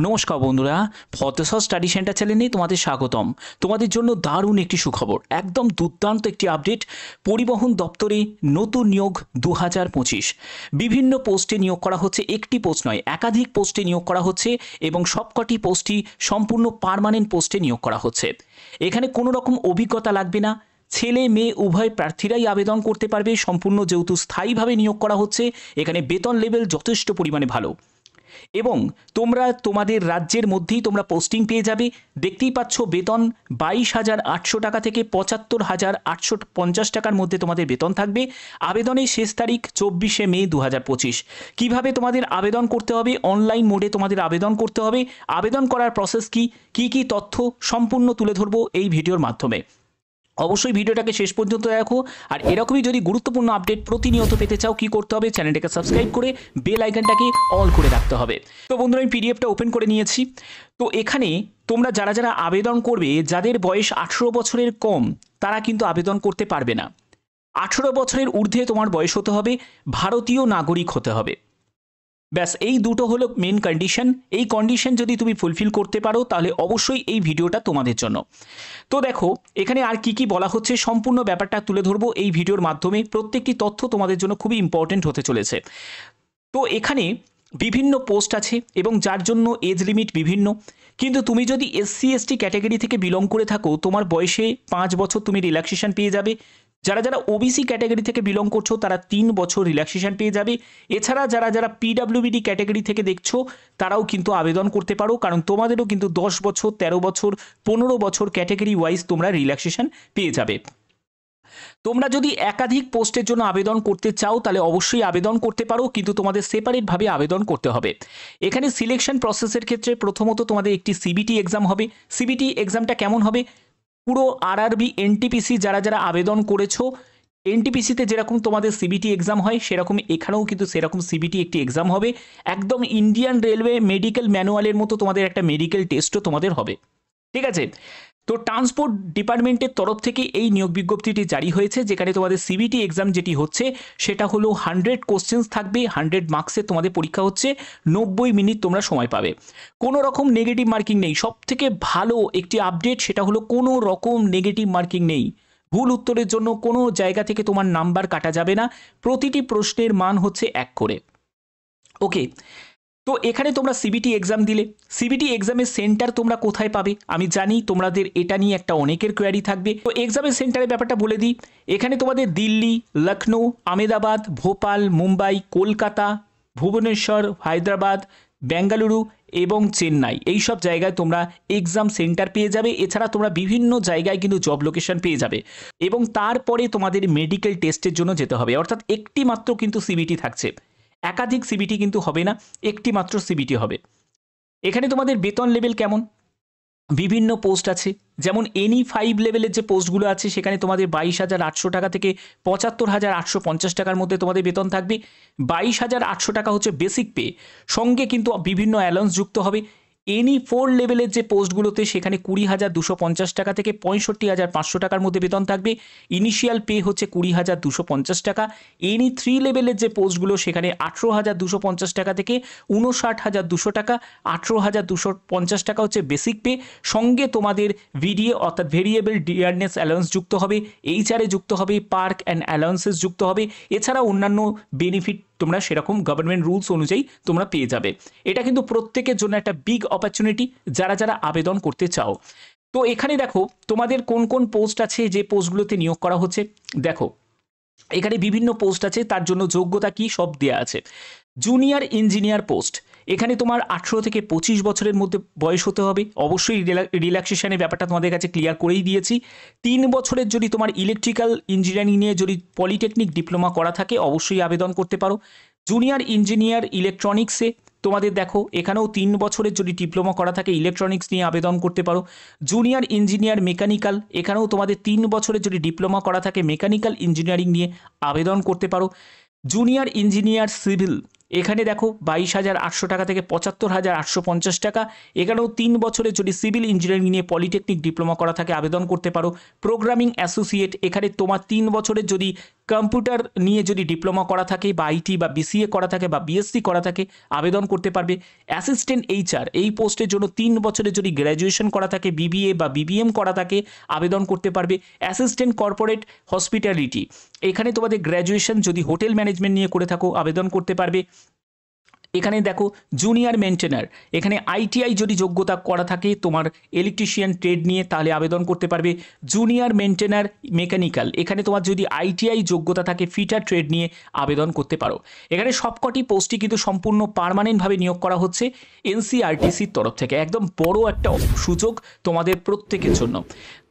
নমস্কার বন্ধুরা, ফতেশ্বর study centre চ্যানেলে তোমাদের স্বাগতম। তোমাদের জন্য দারুণ একটি সুখবর, একদম দুর্দান্ত একটি আপডেট। পরিবহন দপ্তরে নতুন নিয়োগ 2025। বিভিন্ন পোস্টে নিয়োগ করা হচ্ছে, একটি পোস্ট নয় একাধিক পোস্টে নিয়োগ করা হচ্ছে এবং সবকটি পোস্টই সম্পূর্ণ পার্মানেন্ট পোস্টে নিয়োগ করা হচ্ছে। এখানে কোনো রকম অভিজ্ঞতা লাগবে না, ছেলে মেয়ে উভয় প্রার্থীরাই আবেদন করতে পারবে। সম্পূর্ণ যেহেতু স্থায়ীভাবে নিয়োগ করা হচ্ছে, এখানে বেতন লেভেল যথেষ্ট পরিমাণে ভালো এবং তোমরা তোমাদের রাজ্যের মধ্যেই তোমরা পোস্টিং পেয়ে যাবে। দেখতেই পাচ্ছ বেতন 22,800 টাকা থেকে 75,850 টাকার মধ্যে তোমাদের বেতন থাকবে। আবেদনের শেষ তারিখ 24শে মে 2025। কিভাবে তোমাদের আবেদন করতে হবে? অনলাইন মোডে তোমাদের আবেদন করতে হবে। আবেদন করার প্রসেস কি তথ্য সম্পূর্ণ তুলে ধরবো এই ভিডিওর মাধ্যমে। অবশ্যই ভিডিওটাকে শেষ পর্যন্ত দেখো। আর এরকমই যদি গুরুত্বপূর্ণ আপডেট প্রতিনিয়ত পেতে চাও কি করতে হবে? চ্যানেলটাকে সাবস্ক্রাইব করে বেল আইকনটাকে অল করে রাখতে হবে। তো বন্ধুরা, আমি পিডিএফটা ওপেন করে নিয়েছি। তো এখানে তোমরা যারা যারা আবেদন করবে, যাদের বয়স 18 বছরের কম, তারা কিন্তু আবেদন করতে পারবে না। 18 বছরের ঊর্ধ্বে তোমার বয়স হতে হবে, ভারতীয় নাগরিক হতে হবে। ব্যাস এই দুটো হলো মেন কন্ডিশন। এই কন্ডিশন যদি তুমি ফুলফিল করতে পারো তাহলে অবশ্যই এই ভিডিওটা তোমাদের জন্য। তো দেখো এখানে আর কি বলা হচ্ছে, সম্পূর্ণ ব্যাপারটা তুলে ধরবো এই ভিডিওর মাধ্যমে। প্রত্যেকটি তথ্য তোমাদের জন্য খুবই ইম্পর্টেন্ট হতে চলেছে। তো এখানে বিভিন্ন পোস্ট আছে এবং যার জন্য এজ লিমিট বিভিন্ন। কিন্তু তুমি যদি SC/ST ক্যাটাগরি থেকে বিলং করে থাকো, তোমার বয়সে 5 বছর তুমি রিল্যাক্সেশন পেয়ে যাবে। যারা যারা OBC ক্যাটাগরি থেকে বিলং করছো তারা 3 বছর রিল্যাক্সেশন পেয়ে যাবে। এছাড়া যারা যারা PWBD ক্যাটাগরি থেকে দেখছো তারাও কিন্তু আবেদন করতে পারো, কারণ তোমাদেরও কিন্তু 10 বছর, 13 বছর, 15 বছর ক্যাটাগরি ওয়াইজ তোমরা রিল্যাক্সেশন পেয়ে যাবে। তোমরা যদি একাধিক পোস্টের জন্য আবেদন করতে চাও তাহলে অবশ্যই আবেদন করতে পারো, কিন্তু তোমাদের সেপারেটভাবে আবেদন করতে হবে। এখানে সিলেকশন প্রসেসের ক্ষেত্রে প্রথমত তোমাদের একটি CBT এক্সাম হবে। CBT এক্সামটা কেমন হবে? পুরো RRB NTPC যারা যারা আবেদন করেছো, NTPCতে যেরকম তোমাদের CBT এক্সাম হয় সেরকম এখানেও কিন্তু সেরকম CBT একটি এক্সাম হবে। একদম ইন্ডিয়ান রেলওয়ে মেডিকেল ম্যানুয়ালের মতো তোমাদের একটা মেডিকেল টেস্টও তোমাদের হবে। ঠিক আছে? তো ট্রান্সপোর্ট ডিপার্টমেন্টের তরফ থেকে এই নিয়োগ বিজ্ঞপ্তিটি জারি হয়েছে, যেখানে তোমাদের CBT এক্সাম যেটি হচ্ছে সেটা হলো 100 কোশ্চেন্স থাকবে, 100 মার্কসের তোমাদের পরীক্ষা হচ্ছে, 90 মিনিট তোমরা সময় পাবে। কোনো রকম নেগেটিভ মার্কিং নেই। সব থেকে ভালো একটি আপডেট সেটা হলো কোনো রকম নেগেটিভ মার্কিং নেই। ভুল উত্তরের জন্য কোনো জায়গা থেকে তোমার নাম্বার কাটা যাবে না। প্রতিটি প্রশ্নের মান হচ্ছে 1 করে। ওকে, তো এখানে তোমরা CBT এক্সাম দিলে, CBT এক্সামের সেন্টার তোমরা কোথায় পাবে? আমি জানি তোমাদের এটা নিয়ে একটা অনেকের কোয়ারি থাকবে। তো এক্সামের সেন্টারের ব্যাপারটা বলে দিই। এখানে তোমাদের দিল্লি, লখনৌ, আহমেদাবাদ, ভোপাল, মুম্বাই, কলকাতা, ভুবনেশ্বর, হায়দ্রাবাদ, বেঙ্গালুরু এবং চেন্নাই, এই সব জায়গায় তোমরা এক্সাম সেন্টার পেয়ে যাবে। এছাড়া তোমরা বিভিন্ন জায়গায় কিন্তু জব লোকেশন পেয়ে যাবে এবং তারপরে তোমাদের মেডিকেল টেস্টের জন্য যেতে হবে। অর্থাৎ একটি মাত্র কিন্তু CBT থাকছে, একাধিক CBT কিন্তু হবে না, একটি মাত্র CBT হবে। এখানে তোমাদের বেতন লেভেল কেমন? বিভিন্ন পোস্ট আছে, যেমন NE5 লেভেলের যে পোস্টগুলো আছে সেখানে তোমাদের 22,800 টাকা থেকে 75,850 টাকার মধ্যে তোমাদের বেতন থাকবে। 22,800 টাকা হচ্ছে বেসিক পে, সঙ্গে কিন্তু বিভিন্ন অ্যালাউন্স যুক্ত হবে। NE4 লেভেলের যে পোস্টগুলোতে সেখানে 20,250 টাকা থেকে 65,500 টাকার মধ্যে বেতন থাকবে। ইনিশিয়াল পে হচ্ছে 20,250 টাকা। NE3 লেভেলের যে পোস্টগুলো সেখানে 18,250 টাকা থেকে 59,200 টাকা, 18,250 টাকা হচ্ছে বেসিক পে, সঙ্গে তোমাদের VDA অর্থাৎ ভেরিয়েবল ডিয়ারনেস অ্যালাউন্স যুক্ত হবে, HRA যুক্ত হবে, পার্ক অ্যান্ড অ্যালাউন্সেস যুক্ত হবে। এছাড়া অন্যান্য বেনিফিট তোমরা সেরকম গভর্নমেন্ট রুলস অনুযায়ী তোমরা পেয়ে যাবে। এটা কিন্তু প্রত্যেকের জন্য একটা বিগ অপরচুনিটি যারা যারা আবেদন করতে চাও। তো এখানে দেখো তোমাদের কোন কোন পোস্ট আছে, যে পোস্টগুলোতে নিয়োগ করা হচ্ছে। দেখো এখানে বিভিন্ন পোস্ট আছে, তার জন্য যোগ্যতা কি সব দেয়া আছে। জুনিয়র ইঞ্জিনিয়ার পোস্ট, এখানে তোমার 18 থেকে 25 বছরের মধ্যে বয়স হতে হবে। অবশ্যই রিল্যাক্সেশনের ব্যাপারটা তোমাদের কাছে ক্লিয়ার করেই দিয়েছি। 3 বছরের যদি তোমার ইলেকট্রিক্যাল ইঞ্জিনিয়ারিং নিয়ে যদি পলিটেকনিক ডিপ্লোমা করা থাকে অবশ্যই আবেদন করতে পারো। জুনিয়র ইঞ্জিনিয়ার ইলেকট্রনিক্সে তোমাদের দেখো এখানেও 3 বছরের যদি ডিপ্লোমা করা থাকে ইলেকট্রনিক্স নিয়ে আবেদন করতে পারো। জুনিয়র ইঞ্জিনিয়ার মেকানিক্যাল, এখানেও তোমাদের 3 বছরের যদি ডিপ্লোমা করা থাকে মেকানিক্যাল ইঞ্জিনিয়ারিং নিয়ে আবেদন করতে পারো। জুনিয়র ইঞ্জিনিয়ার সিভিল, এখানে দেখো 22,800 টাকা থেকে 75,850 টাকা। এখানেও 3 বছরের যদি সিভিল ইঞ্জিনিয়ারিং নিয়ে পলিটেকনিক ডিপ্লোমা করা থাকে আবেদন করতে পারো। প্রোগ্রামিং অ্যাসোসিয়েট, এখানে তোমার 3 বছরের যদি কম্পিউটার নিয়ে যদি ডিপ্লোমা করা থাকে বা আইটি বা বিসিএ করা থাকে বা বিএসসি করা থাকে আবেদন করতে পারবে। অ্যাসিস্ট্যান্ট এইচআর এই পোস্টের জন্য 3 বছরের যদি গ্র্যাজুয়েশন করা থাকে, বিবিএ বা বিবিএম করা থাকে আবেদন করতে পারবে। অ্যাসিস্ট্যান্ট কর্পোরেট হসপিটালিটি এখানে তোমাদের গ্র্যাজুয়েশন যদি হোটেল ম্যানেজমেন্ট নিয়ে করে থাকো আবেদন করতে পারবে। এখানে দেখো জুনিয়র মেনটেনার, এখানে আইটিআই যদি যোগ্যতা করা থাকে তোমার ইলেকট্রিশিয়ান ট্রেড নিয়ে তাহলে আবেদন করতে পারবে। জুনিয়র মেনটেনার মেকানিক্যাল এখানে তোমার যদি আইটিআই যোগ্যতা থাকে ফিটার ট্রেড নিয়ে আবেদন করতে পারো। এখানে সবকটি পোস্টই কিন্তু সম্পূর্ণ পার্মানেন্টভাবে নিয়োগ করা হচ্ছে এনসিআরটিসির তরফ থেকে। একদম বড় একটা সুযোগ তোমাদের প্রত্যেকের জন্য।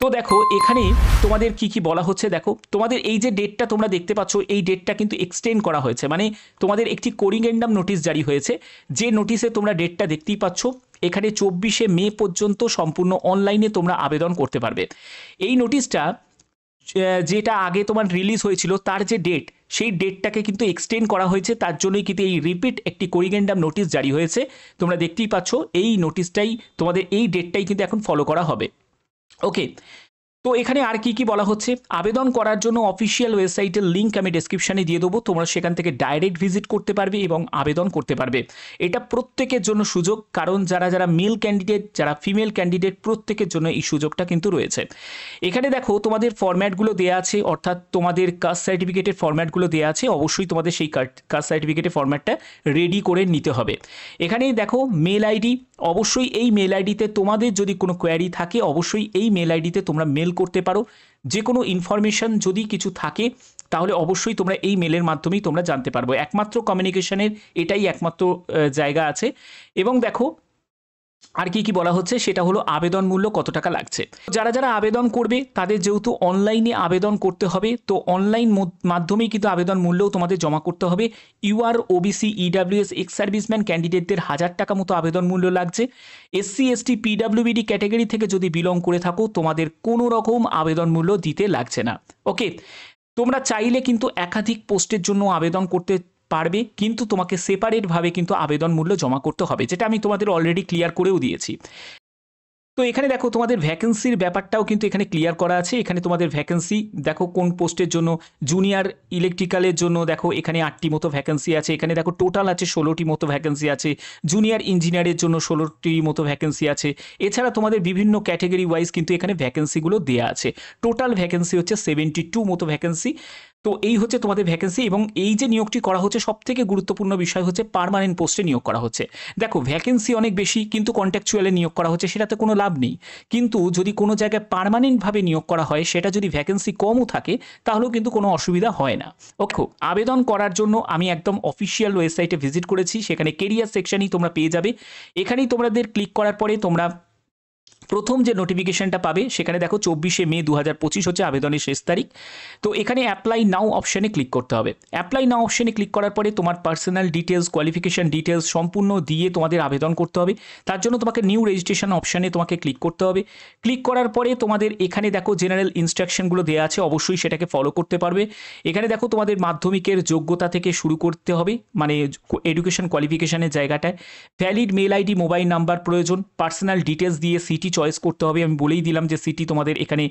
তো দেখো এখানে তোমাদের কি কি বলা হচ্ছে, দেখো তোমাদের এই যে ডেটটা তোমরা দেখতে পাচ্ছ এই ডেটটা কিন্তু এক্সটেন্ড করা হয়েছে, মানে তোমাদের একটি কোরিগেন্ডাম নোটিশ জারি হয়েছে, যে নোটিশে তোমরা ডেটটা দেখতেই পাচ্ছ। এখানে 24শে মে পর্যন্ত সম্পূর্ণ অনলাইনে তোমরা আবেদন করতে পারবে। এই নোটিশটা যেটা আগে তোমার রিলিজ হয়েছিল তার যে ডেট সেই ডেটটাকে কিন্তু এক্সটেন্ড করা হয়েছে, তার জন্যই কিন্তু এই রিপিট একটি কোরিগেন্ডাম নোটিশ জারি হয়েছে। তোমরা দেখতেই পাচ্ছ এই নোটিশটাই তোমাদের এই ডেটটাই কিন্তু এখন ফলো করা হবে। ওকে, তো এখানে আর কি কি বলা হচ্ছে, আবেদন করার জন্য অফিসিয়াল ওয়েবসাইটের লিঙ্ক আমি ডেসক্রিপশানে দিয়ে দেবো, তোমরা সেখান থেকে ডাইরেক্ট ভিজিট করতে পারবে এবং আবেদন করতে পারবে। এটা প্রত্যেকের জন্য সুযোগ, কারণ যারা যারা মেল ক্যান্ডিডেট যারা ফিমেল ক্যান্ডিডেট প্রত্যেকের জন্য এই সুযোগটা কিন্তু রয়েছে। এখানে দেখো তোমাদের ফরম্যাটগুলো দেওয়া আছে, অর্থাৎ তোমাদের কাস্ট সার্টিফিকেটের ফরম্যাটগুলো দেওয়া আছে, অবশ্যই তোমাদের সেই কাস্ট সার্টিফিকেটের ফরম্যাটটা রেডি করে নিতে হবে। এখানেই দেখো মেল আইডি, অবশ্যই এই মেল আইডিতে তোমাদের যদি কোনো কোয়ারি থাকে অবশ্যই এই মেল আইডিতে তোমরা মেল করতে পারো। যে কোনো ইনফরমেশন যদি কিছু থাকে তাহলে অবশ্যই তোমরা এই মেলের মাধ্যমেই তোমরা জানতে পারবো। একমাত্র কমিউনিকেশনের এটাই একমাত্র জায়গা আছে। এবং দেখো আর কি কি বলা হচ্ছে সেটা হলো আবেদন মূল্য কত টাকা লাগছে। যারা যারা আবেদন করবে তাদের যেহেতু অনলাইনে আবেদন করতে হবে, তো অনলাইন মাধ্যমেই কিন্তু আবেদন মূল্যও তোমাদের জমা করতে হবে। UR, OBC, EWS, ex serviceman ক্যান্ডিডেটদের 1000 টাকা মতো আবেদন মূল্য লাগছে। এসসি, এসটি, পিডাব্লিউবিডি ক্যাটাগরি থেকে যদি বিলং করে থাকো তোমাদের কোনো রকম আবেদন মূল্য দিতে লাগছে না। ওকে, তোমরা চাইলে কিন্তু একাধিক পোস্টের জন্য আবেদন করতে পারবে, কিন্তু তোমাকে সেপারেটভাবে কিন্তু আবেদন মূল্য জমা করতে হবে, যেটা আমি তোমাদের অলরেডি ক্লিয়ার করেও দিয়েছি। তো এখানে দেখো তোমাদের ভ্যাকেন্সির ব্যাপারটাও কিন্তু এখানে ক্লিয়ার করা আছে। এখানে তোমাদের ভ্যাকেন্সি দেখো কোন পোস্টের জন্য, জুনিয়র ইলেকট্রিক্যালের জন্য দেখো এখানে 8টি মতো ভ্যাকেন্সি আছে। এখানে দেখো টোটাল আছে 16টি মতো ভ্যাকেন্সি আছে। জুনিয়র ইঞ্জিনিয়ারের জন্য 16টি মতো ভ্যাকেন্সি আছে। এছাড়া তোমাদের বিভিন্ন ক্যাটাগরি ওয়াইজ কিন্তু এখানে ভ্যাকেন্সিগুলো দেওয়া আছে। টোটাল ভ্যাকেন্সি হচ্ছে 72 মতো ভ্যাকেন্সি। তো এই হচ্ছে তোমাদের ভ্যাকেন্সি, এবং এই যে নিয়োগটি করা হচ্ছে সবথেকে গুরুত্বপূর্ণ বিষয় হচ্ছে পার্মানেন্ট পোস্টে নিয়োগ করা হচ্ছে। দেখো ভ্যাকেন্সি অনেক বেশি কিন্তু কন্ট্রাকচুয়ালে নিয়োগ করা হচ্ছে, সেটাতে কোনো লাভ নেই। কিন্তু যদি কোনো জায়গায় পার্মানেন্টভাবে নিয়োগ করা হয়, সেটা যদি ভ্যাকেন্সি কমও থাকে তাহলেও কিন্তু কোনো অসুবিধা হয় না। ওকে, আবেদন করার জন্য আমি একদম অফিসিয়াল ওয়েবসাইটে ভিজিট করেছি, সেখানে কেরিয়ার সেকশনই তোমরা পেয়ে যাবে। এখানেই তোমাদের ক্লিক করার পরে তোমরা প্রথম যে নোটিফিকেশনটা পাবে সেখানে দেখো 24শে মে 2025 হচ্ছে আবেদনের শেষ তারিখ। তো এখানে অ্যাপ্লাই নাও অপশানে ক্লিক করতে হবে। অ্যাপ্লাই নাও অপশানে ক্লিক করার পরে তোমার পার্সোনাল ডিটেলস, কোয়ালিফিকেশন ডিটেলস সম্পূর্ণ দিয়ে তোমাদের আবেদন করতে হবে। তার জন্য তোমাকে নিউ রেজিস্ট্রেশন অপশানে তোমাকে ক্লিক করতে হবে। ক্লিক করার পরে তোমাদের এখানে দেখো জেনারেল ইনস্ট্রাকশনগুলো দেওয়া আছে, অবশ্যই সেটাকে ফলো করতে পারবে। এখানে দেখো তোমাদের মাধ্যমিকের যোগ্যতা থেকে শুরু করতে হবে, মানে এডুকেশন কোয়ালিফিকেশনের জায়গাটায় valid mail ID, mobile number প্রয়োজন, পার্সোনাল ডিটেলস দিয়ে সিটি চয়েস করতে হবে। আমি বলেই দিলাম যে সিটি তোমাদের এখানে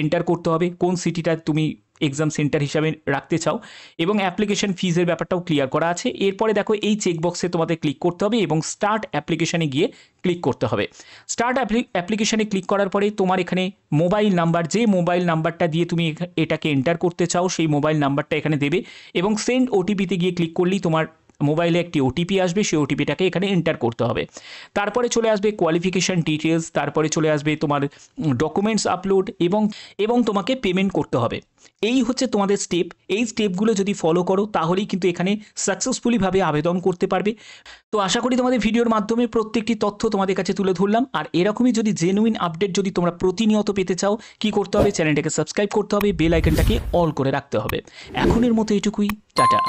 এন্টার করতে হবে, কোন সিটিটা তুমি এক্সাম সেন্টার হিসাবে রাখতে চাও, এবং অ্যাপ্লিকেশন ফিজের ব্যাপারটাও ক্লিয়ার করা আছে। এরপরে দেখো এই চেকবক্সে তোমাদের ক্লিক করতে হবে এবং স্টার্ট অ্যাপ্লিকেশানে গিয়ে ক্লিক করতে হবে। স্টার্ট অ্যাপ্লিকেশানে ক্লিক করার পরে তোমার এখানে মোবাইল নাম্বার, যে মোবাইল নাম্বারটা দিয়ে তুমি এটাকে এন্টার করতে চাও সেই মোবাইল নাম্বারটা এখানে দেবে, এবং সেন্ড ওটিপিতে গিয়ে ক্লিক করলেই তোমার মোবাইলে একটি ওটিপি আসবে, সেই ওটিপিটাকে এখানে এন্টার করতে হবে। তারপরে চলে আসবে কোয়ালিফিকেশান ডিটেলস, তারপরে চলে আসবে তোমার ডকুমেন্টস আপলোড, এবং তোমাকে পেমেন্ট করতে হবে। এই হচ্ছে তোমাদের স্টেপ। এই স্টেপগুলো যদি ফলো করো তাহলেই কিন্তু এখানে সাকসেসফুলিভাবে আবেদন করতে পারবে। তো আশা করি তোমাদের ভিডিওর মাধ্যমে প্রত্যেকটি তথ্য তোমাদের কাছে তুলে ধরলাম। আর এরকমই যদি জেনুইন আপডেট যদি তোমরা প্রতিনিয়ত পেতে চাও, কি করতে হবে, চ্যানেলটাকে সাবস্ক্রাইব করতে হবে, বেল আইকনটাকে অল করে রাখতে হবে। এখনের মতো এটুকুই, টাটা।